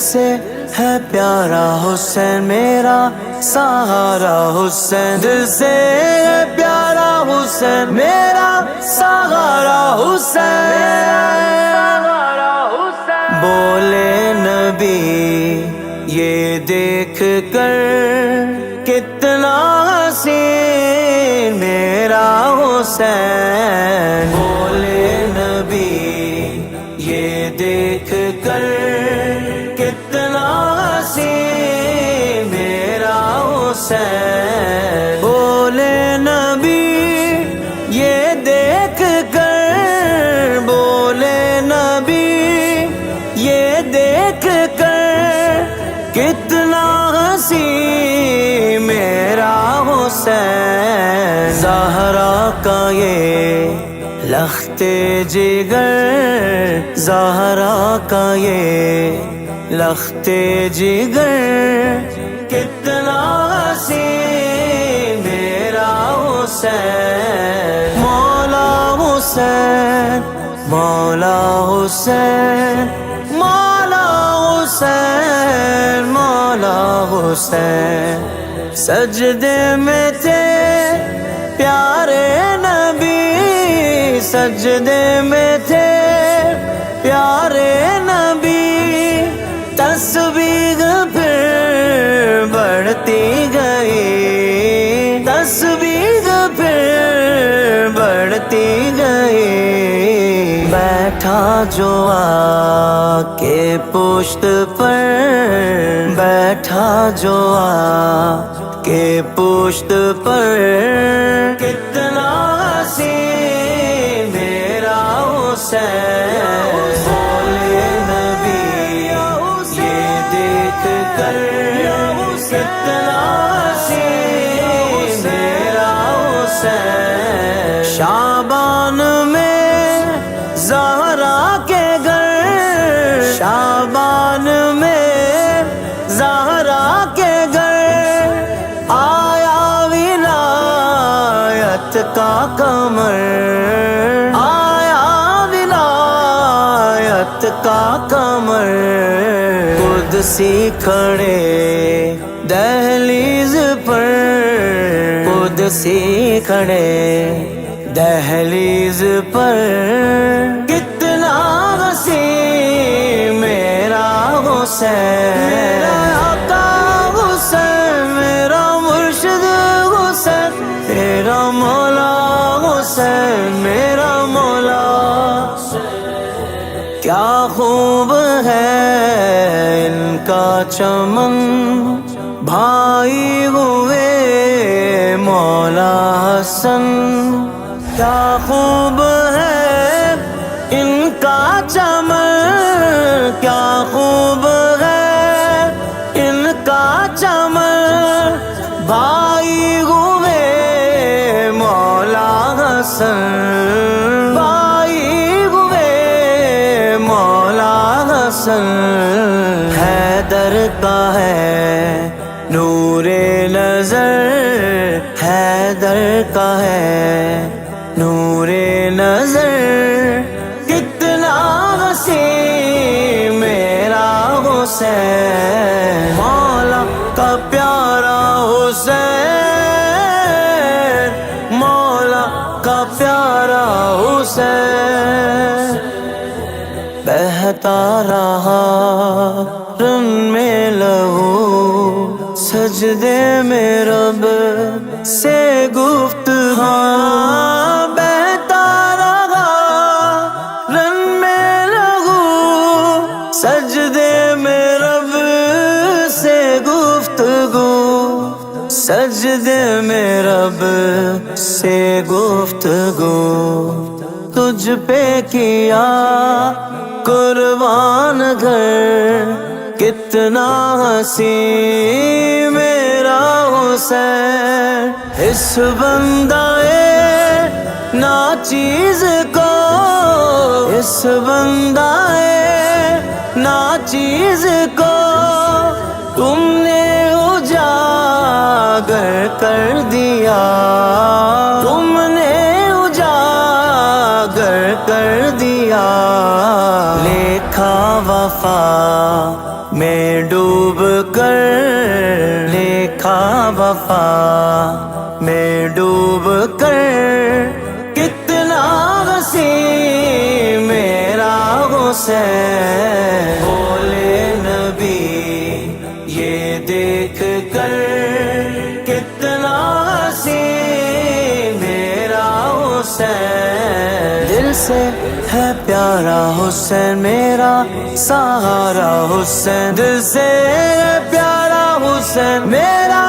سے ہے پیارا حسین میرا سہارا حسین، دل سے ہے پیارا حسین میرا سہارا حسین۔ بولے نبی یہ دیکھ کر کتنا حسین میرا حسین، بولے نبی یہ دیکھ کر کتنا حسین میرا حسین، بولے نبی یہ دیکھ کر، بولے نبی یہ دیکھ کر کتنا حسین میرا حسین، زہرا کا یہ لخت جگر، زہرا کا یہ لخت جگر کتنا حسین میرا حسین، مولا حسین مولا حسین مولا حسین مولا حسین، سجدے میں تھے پیارے نبی، سجدے میں تھے پیارے نبی، تسبیح پھر بڑھتی گئی، تسبیح پھر بڑھتی گئی، بیٹھا جو آ کے پشت پر، بیٹھا جو آ کے پشت پر کتنا حسین میرا حسین، بولے نبی یہ دیکھ کر کتنا حسین میرا حسین، شعبان میں زہرا کے گھر، شعبان میں زہرا کے گھر آیا ولایت کا قمر، آیا ولایت کا قمر، قدسی کھڑے دہلیز پر، قدسی کھڑے دہلیز پر کتنا حسین میرا حسین، میرا آقا حسین میرا مرشد حسین، میرا مولا حسین میرا مولا، کیا خوب ہے ان کا چمن، بھائی ہوئے مولا حسن، کیا خوب ہے ان کا چمن، کیا خوب ہے ان کا چمن، بھائی ہوئے مولا حسن، بھائی ہوئے مولا حسن، حیدر کا ہے نور نظر، حیدر کا ہے نور نظر کتنا حسین میرا حسین، مولا کا پیارا حسین، مولا کا پیارا حسین، بہتا رہا رن میں لہو، سجدے میں رب سے گفتگو، بہتا رہا رن میں لہو، سجدے میں رب سے گفتگو، سجدے میں رب سے گفتگو، تجھ پہ کیا قربان گھر کتنا حسین میرا حسین، اس بندہ ناچیز کو، اس بندہ ناچیز کو تم نے اجاگر کر دیا، تم نے اجاگر کر دیا، لکھا وفا میں ڈوب کر دیکھا وفا میں ڈوب کر کتنا وسیع میرا حسین بولے نبی یہ دیکھ کر کتنا وسیع میرا حسین دل سے ہے پیارا حسین میرا سہارا حسین دل سے ہے پیارا حسین میرا